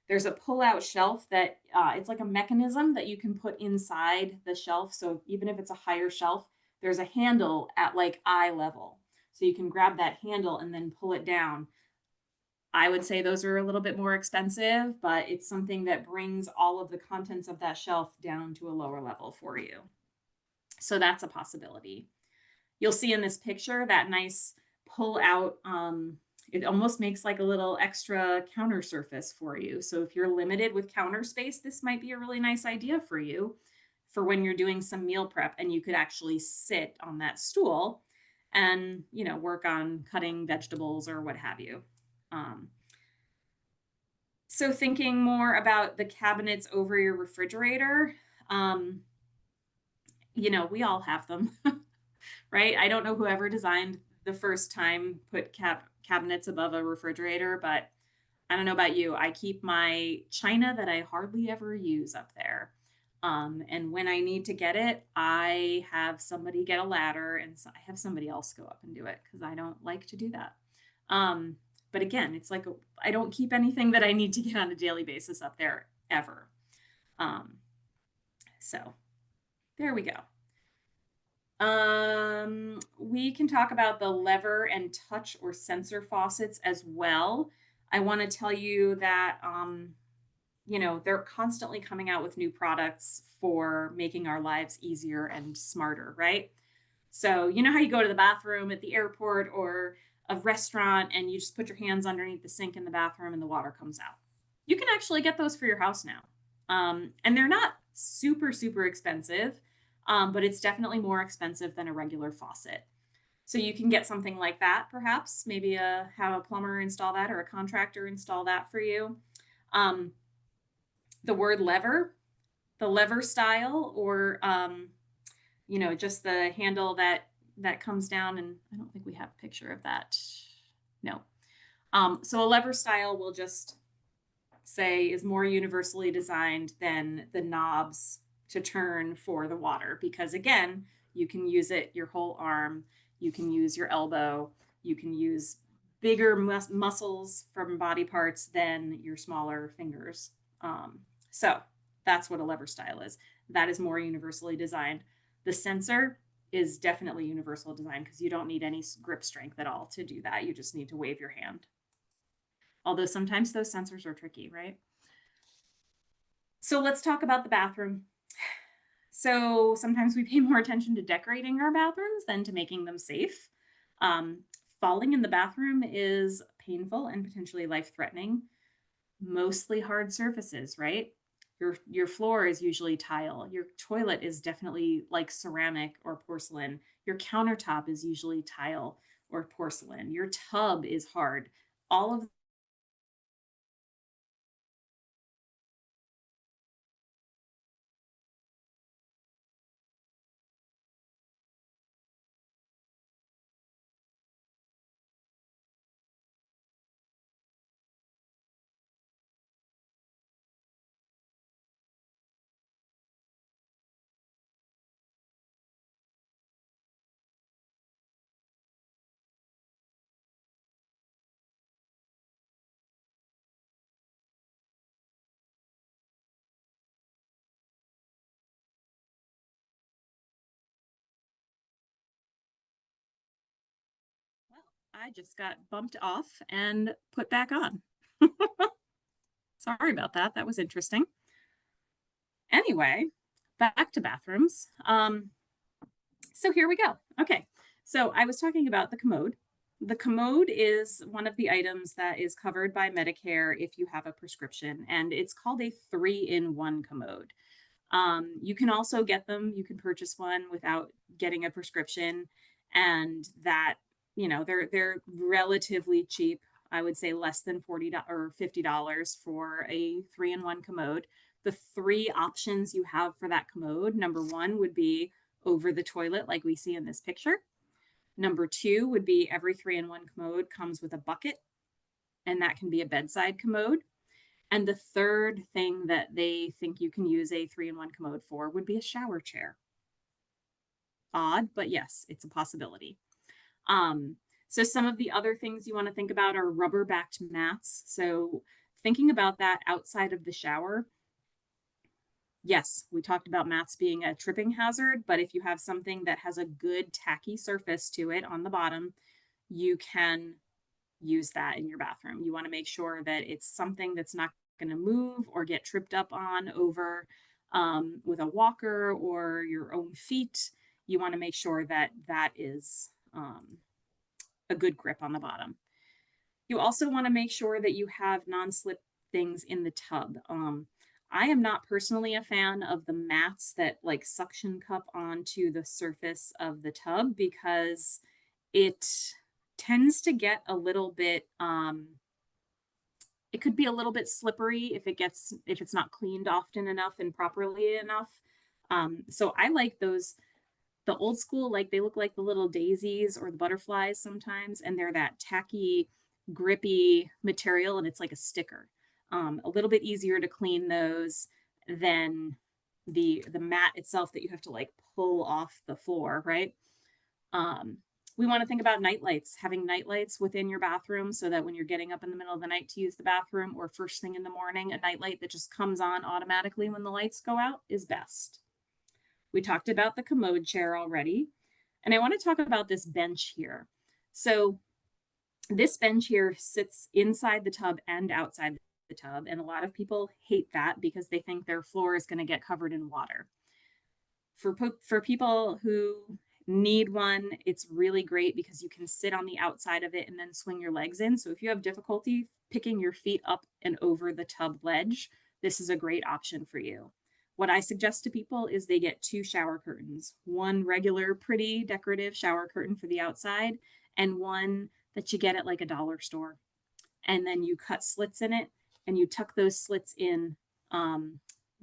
there's a pull out shelf that it's like a mechanism that you can put inside the shelf, so even if it's a higher shelf, there's a handle at like eye level, so you can grab that handle and then pull it down. I would say those are a little bit more expensive, but it's something that brings all of the contents of that shelf down to a lower level for you, so that's a possibility. You'll see in this picture that nice pull out. It almost makes like a little extra counter surface for you. So if you're limited with counter space, this might be a really nice idea for you for when you're doing some meal prep and you could actually sit on that stool and, work on cutting vegetables or what have you. Um, so thinking more about the cabinets over your refrigerator, um, we all have them. Right? I don't know whoever designed the first time put cabinets above a refrigerator, but I don't know about you. I keep my china that I hardly ever use up there. And when I need to get it, I have somebody get a ladder and I have somebody else go up and do it because I don't like to do that. Um, but again, it's like I don't keep anything that I need to get on a daily basis up there ever. Um, so there we go. We can talk about the lever and touch or sensor faucets as well. I want to tell you that, they're constantly coming out with new products for making our lives easier and smarter, right? So, you know how you go to the bathroom at the airport or a restaurant and you just put your hands underneath the sink in the bathroom and the water comes out? You can actually get those for your house now. And they're not super, super expensive, but it's definitely more expensive than a regular faucet. So you can get something like that, perhaps, maybe have a plumber install that or a contractor install that for you. Um, the word lever, the lever style, or just the handle that comes down, and I don't think we have a picture of that. No. So a lever style will just say is more universally designed than the knobs to turn for the water, because again, you can use it your whole arm, you can use your elbow, you can use bigger muscles from body parts than your smaller fingers. So that's what a lever style is. That is more universally designed. The sensor is definitely universal design because you don't need any grip strength at all to do that. You just need to wave your hand. Although sometimes those sensors are tricky, right? So let's talk about the bathroom. So sometimes we pay more attention to decorating our bathrooms than to making them safe. Um, Falling in the bathroom is painful and potentially life threatening, mostly hard surfaces, right? Your floor is usually tile. Your toilet is definitely like ceramic or porcelain. Your countertop is usually tile or porcelain. Your tub is hard. All of well, I just got bumped off and put back on. Sorry about that. That was interesting. Anyway, back to bathrooms. So here we go. Okay. So I was talking about the commode. The commode is one of the items that is covered by Medicare if you have a prescription, and it's called a 3-in-1 commode. You can also get them, you can purchase one without getting a prescription, and that, they're relatively cheap. I would say less than $40 or $50 for a 3-in-1 commode. The three options you have for that commode, number one would be over the toilet, like we see in this picture. Number two would be every 3-in-1 commode comes with a bucket, and that can be a bedside commode. And the third thing that they think you can use a 3-in-1 commode for would be a shower chair. Odd, but yes, it's a possibility. Um, so some of the other things you want to think about are rubber backed mats. So thinking about that outside of the shower, yes, we talked about mats being a tripping hazard, but if you have something that has a good tacky surface to it on the bottom, you can use that in your bathroom. You want to make sure that it's something that's not going to move or get tripped up on over with a walker or your own feet. You want to make sure that that is a good grip on the bottom. You also want to make sure that you have non-slip things in the tub. I am not personally a fan of the mats that like suction cup onto the surface of the tub because it tends to get a little bit it could be a little bit slippery if it's not cleaned often enough and properly enough. So I like those the old school, like they look like the little daisies or the butterflies sometimes, and they're that tacky, grippy material, and it's like a sticker. A little bit easier to clean those than the mat itself that you have to like pull off the floor, right? Um, we want to think about night lights, having night lights within your bathroom so that when you're getting up in the middle of the night to use the bathroom or first thing in the morning, a night light that just comes on automatically when the lights go out is best. We talked about the commode chair already, and I want to talk about this bench here. So this bench here sits inside the tub and outside the tub, and a lot of people hate that because they think their floor is going to get covered in water. For people who need one, it's really great because you can sit on the outside of it and then swing your legs in. So if you have difficulty picking your feet up and over the tub ledge, this is a great option for you. What I suggest to people is they get two shower curtains, one regular, pretty decorative shower curtain for the outside, and one that you get at like a dollar store. And then you cut slits in it and you tuck those slits in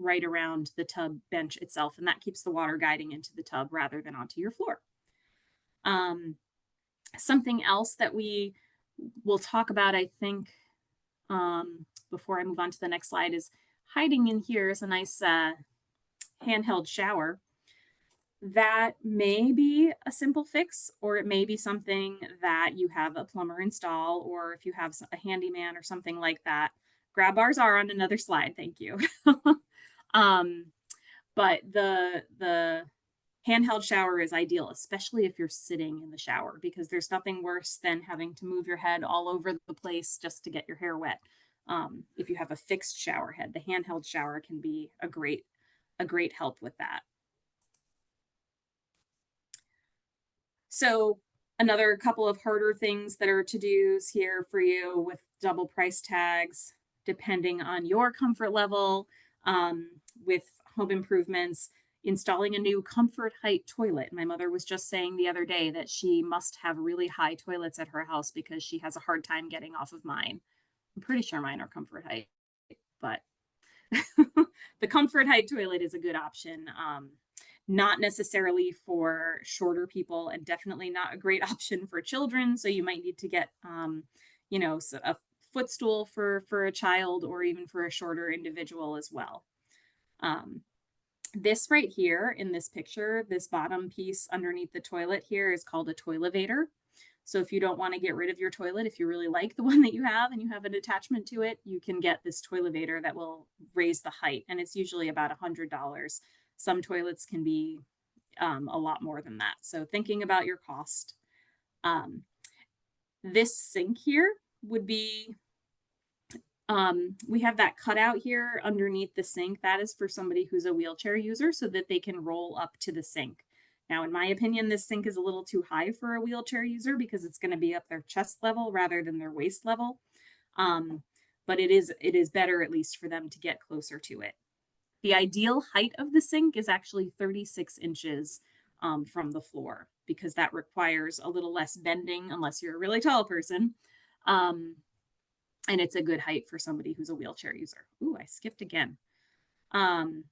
right around the tub bench itself. And that keeps the water guiding into the tub rather than onto your floor. Um, Something else that we will talk about, I think, before I move on to the next slide is hiding in here is a nice handheld shower. That may be a simple fix, or it may be something that you have a plumber install, or if you have a handyman or something like that. Grab bars are on another slide, thank you. um, but the handheld shower is ideal, especially if you're sitting in the shower, because there's nothing worse than having to move your head all over the place just to get your hair wet. If you have a fixed shower head, the handheld shower can be a great help with that. So another couple of harder things that are to-dos here for you with double price tags, depending on your comfort level. um, with home improvements, installing a new comfort height toilet. My mother was just saying the other day that she must have really high toilets at her house because she has a hard time getting off of mine. I'm pretty sure mine are comfort height, but the comfort height toilet is a good option. Not necessarily for shorter people, and definitely not a great option for children. So you might need to get, a footstool for a child, or even for a shorter individual as well. Um, this right here in this picture, this bottom piece underneath the toilet here is called a toilevator. So if you don't want to get rid of your toilet, if you really like the one that you have and you have an attachment to it, you can get this toilevator that will raise the height, and it's usually about $100. Some toilets can be a lot more than that. So thinking about your cost. Um, this sink here would be, we have that cutout here underneath the sink. That is for somebody who's a wheelchair user so that they can roll up to the sink. Now, in my opinion, this sink is a little too high for a wheelchair user because it's going to be up their chest level rather than their waist level. Um, but it is better at least for them to get closer to it. The ideal height of the sink is actually 36 inches from the floor because that requires a little less bending unless you're a really tall person. Um, and it's a good height for somebody who's a wheelchair user. Ooh, I skipped again. Um,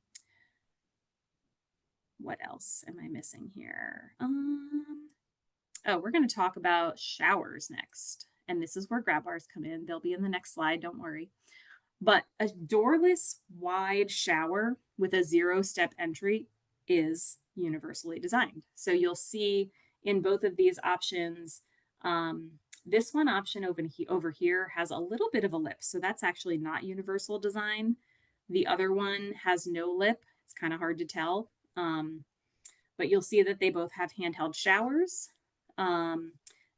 what else am I missing here? Oh, we're going to talk about showers next. And this is where grab bars come in. They'll be in the next slide, don't worry. But a doorless wide shower with a 0-step entry is universally designed. So you'll see in both of these options, this one option over here has a little bit of a lip. So that's actually not universal design. The other one has no lip. It's kind of hard to tell. But you'll see that they both have handheld showers. Um,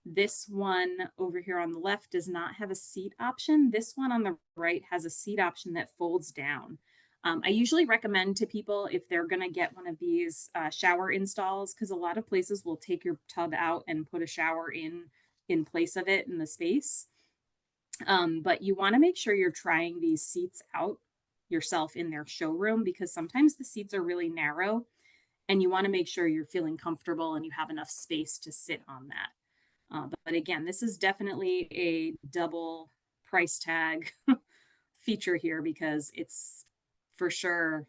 this one over here on the left does not have a seat option. This one on the right has a seat option that folds down. I usually recommend to people if they're going to get one of these shower installs, because a lot of places will take your tub out and put a shower in place of it in the space. But you want to make sure you're trying these seats out yourself in their showroom, because sometimes the seats are really narrow and you want to make sure you're feeling comfortable and you have enough space to sit on that. But again, this is definitely a double price tag feature here because for sure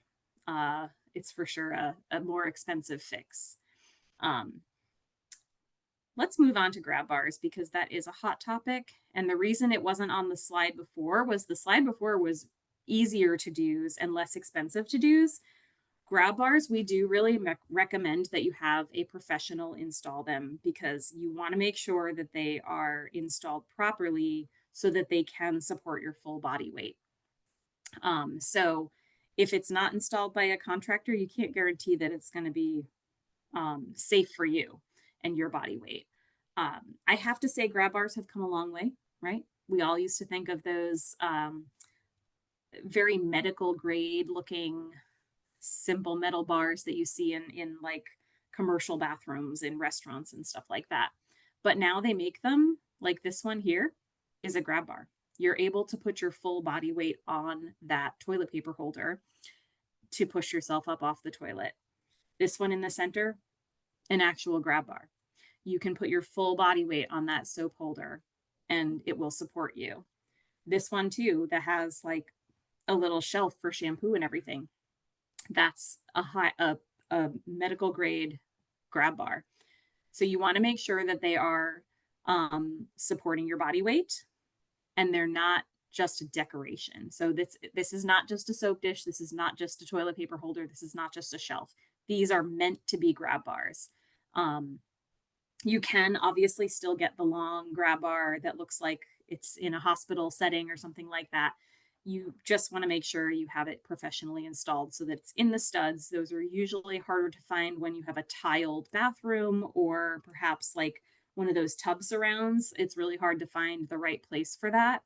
it's for sure a more expensive fix. Um, let's move on to grab bars because that is a hot topic. And the reason it wasn't on the slide before was the slide before was easier to do's and less expensive to do's. Grab bars, we do really recommend that you have a professional install them because you want to make sure that they are installed properly so that they can support your full body weight. So if it's not installed by a contractor, you can't guarantee that it's going to be safe for you and your body weight. I have to say, grab bars have come a long way, right? We all used to think of those very medical grade looking simple metal bars that you see in like commercial bathrooms in restaurants and stuff like that. But now they make them like this one here is a grab bar. You're able to put your full body weight on that toilet paper holder to push yourself up off the toilet. This one in the center, an actual grab bar. You can put your full body weight on that soap holder and it will support you. This one too, that has like a little shelf for shampoo and everything. That's a medical grade grab bar. So you want to make sure that they are supporting your body weight and they're not just a decoration. So this is not just a soap dish. This is not just a toilet paper holder. This is not just a shelf. These are meant to be grab bars. You can obviously still get the long grab bar that looks like it's in a hospital setting or something like that. You just want to make sure you have it professionally installed so that it's in the studs. Those are usually harder to find when you have a tiled bathroom or perhaps like one of those tub surrounds. It's really hard to find the right place for that.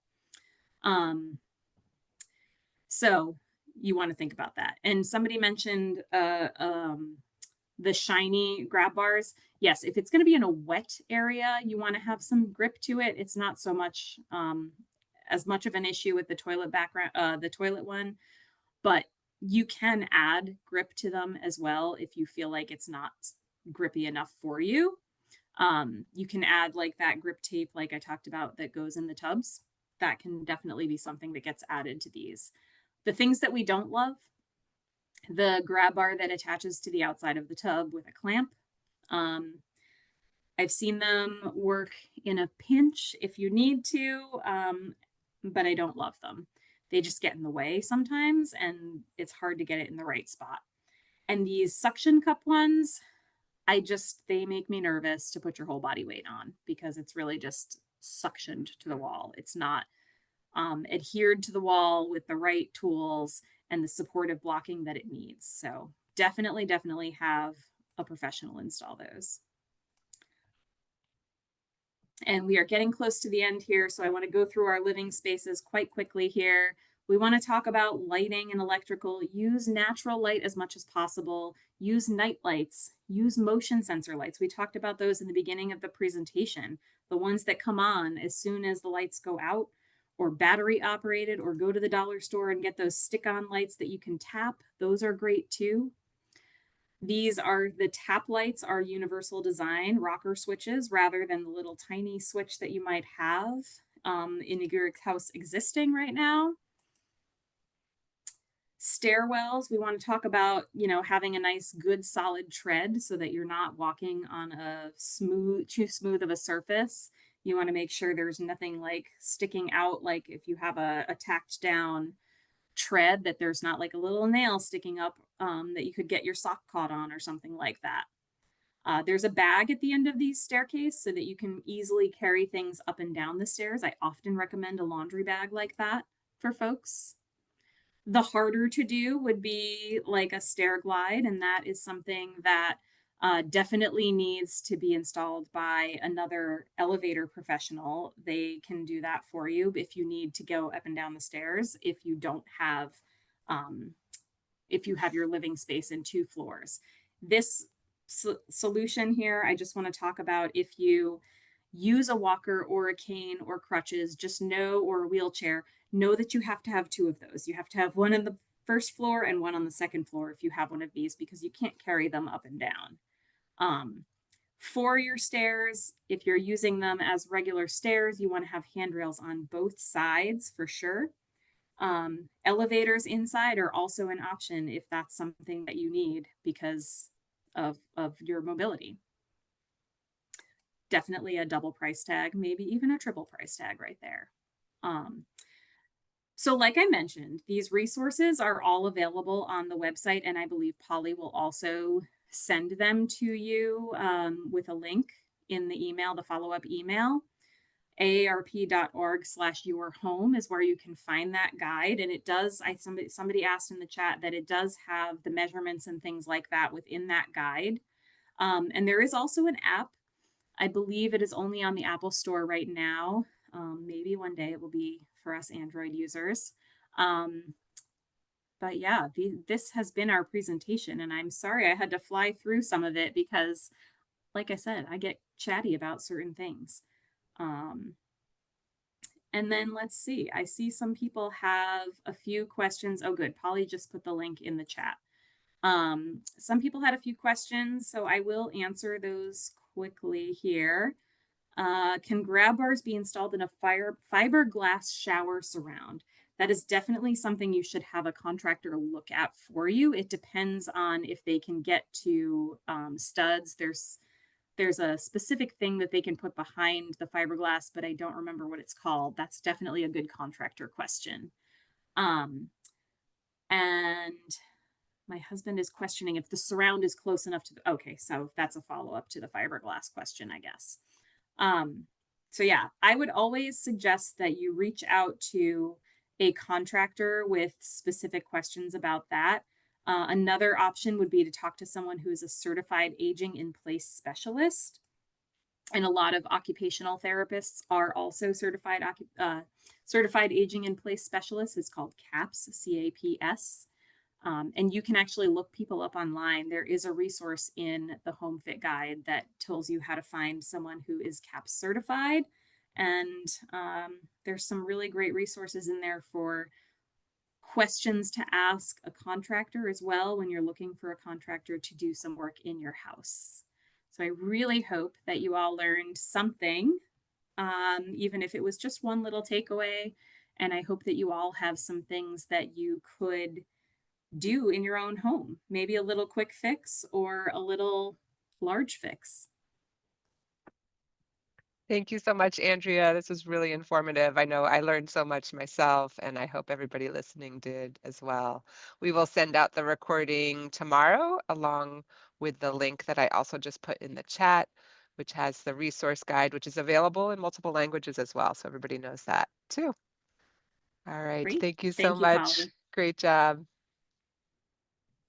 So you want to think about that. And somebody mentioned the shiny grab bars. Yes, if it's going to be in a wet area, you want to have some grip to it. It's not so much as much of an issue with the toilet background, the toilet one, but You can add grip to them as well if you feel like it's not grippy enough for you. You can add like that grip tape, like I talked about, that goes in the tubs. That can definitely be something that gets added to these. The things that we don't love, the grab bar that attaches to the outside of the tub with a clamp. Um, I've seen them work in a pinch if you need to, but I don't love them. They just get in the way sometimes, and it's hard to get it in the right spot. And these suction cup ones, they make me nervous to put your whole body weight on because it's really just suctioned to the wall. It's not adhered to the wall with the right tools and the supportive blocking that it needs. So definitely have a professional install those. And we are getting close to the end here, so I want to go through our living spaces quite quickly here. We want to talk about lighting and electrical. Use natural light as much as possible. Use night lights. Use motion sensor lights. We talked about those in the beginning of the presentation. The ones that come on as soon as the lights go out, or battery operated, or go to the dollar store and get those stick on lights that you can tap. Those are great too. The tap lights are universal design rocker switches rather than the little tiny switch that you might have in your house existing right now. Stairwells, we want to talk about, having a nice, good, solid tread so that you're not walking on too smooth of a surface. You want to make sure there's nothing like sticking out, like if you have a tacked down tread, that there's not like a little nail sticking up that you could get your sock caught on or something like that. There's a bag at the end of these staircase so that you can easily carry things up and down the stairs. I often recommend a laundry bag like that for folks. The harder to do would be like a stair glide, and that is something that definitely needs to be installed by another elevator professional. They can do that for you if you need to go up and down the stairs, um, if you have your living space in 2 floors. This solution here, I just want to talk about if you use a walker or a cane or crutches, just know, or a wheelchair, know that you have to have 2 of those. You have to have one on the first floor and one on the second floor if you have one of these, because you can't carry them up and down. For your stairs, if you're using them as regular stairs, you want to have handrails on both sides for sure. Elevators inside are also an option if that's something that you need because of your mobility. Definitely a double price tag, maybe even a triple price tag right there. So like I mentioned, these resources are all available on the website, and I believe Polly will also send them to you with a link in the email, the follow-up email. AARP.org/yourhome is where you can find that guide. And it does, somebody asked in the chat that it does have the measurements and things like that within that guide. And there is also an app. I believe it is only on the Apple Store right now. Maybe one day it will be for us Android users. But yeah, this has been our presentation, and I'm sorry I had to fly through some of it because, like I said, I get chatty about certain things. And then let's see, I see some people have a few questions. Oh, good. Polly just put the link in the chat. Some people had a few questions, so I will answer those quickly here. Can grab bars be installed in a fiberglass shower surround? That is definitely something you should have a contractor look at for you. It depends on if they can get to studs. There's a specific thing that they can put behind the fiberglass, but I don't remember what it's called. That's definitely a good contractor question. And my husband is questioning if the surround is close enough to okay, so that's a follow-up to the fiberglass question, I guess. So yeah, I would always suggest that you reach out to a contractor with specific questions about that. Another option would be to talk to someone who is a certified aging in place specialist. And a lot of occupational therapists are also certified aging in place specialists. It's called CAPS, CAPS. And you can actually look people up online. There is a resource in the HomeFit guide that tells you how to find someone who is CAPS certified. And there's some really great resources in there for questions to ask a contractor as well when you're looking for a contractor to do some work in your house. So I really hope that you all learned something, even if it was just one little takeaway. And I hope that you all have some things that you could do in your own home, maybe a little quick fix or a little large fix. Thank you so much, Andrea. This was really informative. I know I learned so much myself, and I hope everybody listening did as well. We will send out the recording tomorrow along with the link that I also just put in the chat, which has the resource guide, which is available in multiple languages as well. So everybody knows that too. All right. Great. Thank you so Thank you, much. Polly. Great job.